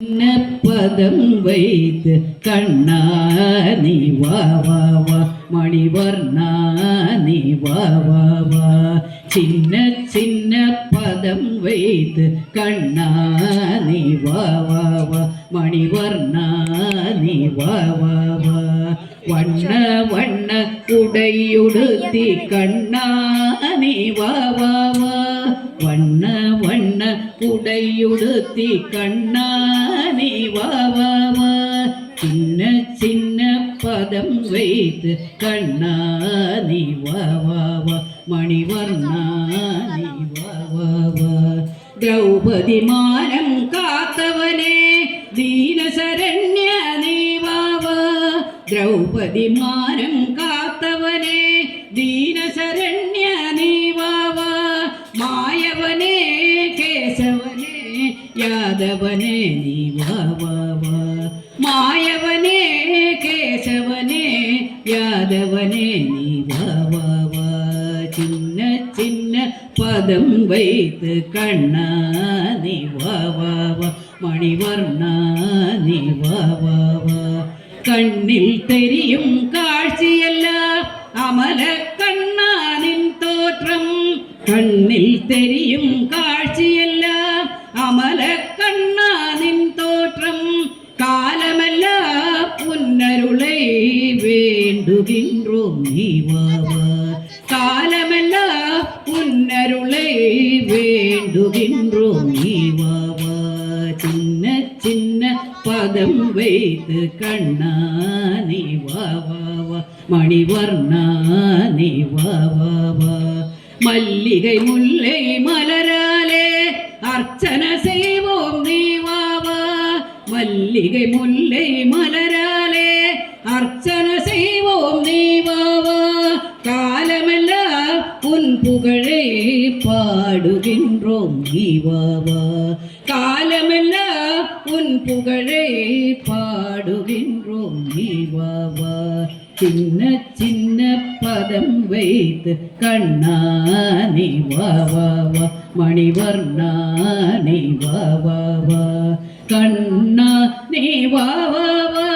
சின்ன பதம் வைத்து கண்ணா நீ வா வா வா மணிவர்ணா நீ வா வா வா சின்ன சின்ன பதம் வைத்து கண்ணா நீ வா வா வா மணிவர்ணா நீ வா வா வா வண்ண வண்ண உடையுடுத்தி கண்ணா நீ வா வா வா வண்ண வண்ண உடையுடுத்தி கண்ணா நீ வா வா வா சின்ன சின்ன பதம் வைத்து கண்ணா நீ வா வா வா மணிவர்ணா நீ வா வா வா திரௌபதி மானம் காத்தவனே தீனசரண்ய நீ வா வா திரௌபதி மானம் காத்தவனே தீனசரண்ய நீ வா வா மாயவனே கேசவனே யாதவனே நீ வா வா வா மாயவனே கேசவனே யாதவனே நீ வா வா வா சின்ன சின்ன பதம் வைத்து கண்ணா நீ வா வா வா மணிவர்ணா நீ வா வா வா கண்ணில் தெரியும் காட்சியெல்லாம் அமல கண்ணானின் தோற்றம் கண்ணில் தெரியும் காட்சியெல்லாம் அமல கண்ணானின் தோற்றம் காலமெல்லாம் புன்னருளை வேண்டுகின்றோம் நீ வா வா காலமெல்லாம் புன்னருளை வேண்டுகின்றோம் நீ வா வா சின்ன சின்ன பதம் வைத்து கண்ணா நீ வா வா வா மணிவர்ணா நீ வா வா வா மல்லிகை முல்லை மலராலே அர்ச்சனை செய்வோம் நீ வா வா மல்லிகை முல்லை மலராலே அர்ச்சனை செய்வோம் நீ வா வா காலமெல்லாம் உன் புகழை பாடுகின்றோம் நீ வா வா காலமெல்லாம் உன் புகழை பாடுகின்றோம் நீ வா வா சின்ன சின்ன பதம் வைத்து கண்ணா நீ வா வா வா மணிவர்ணா நீ வா வா வா கண்ணா நீ வா வா வா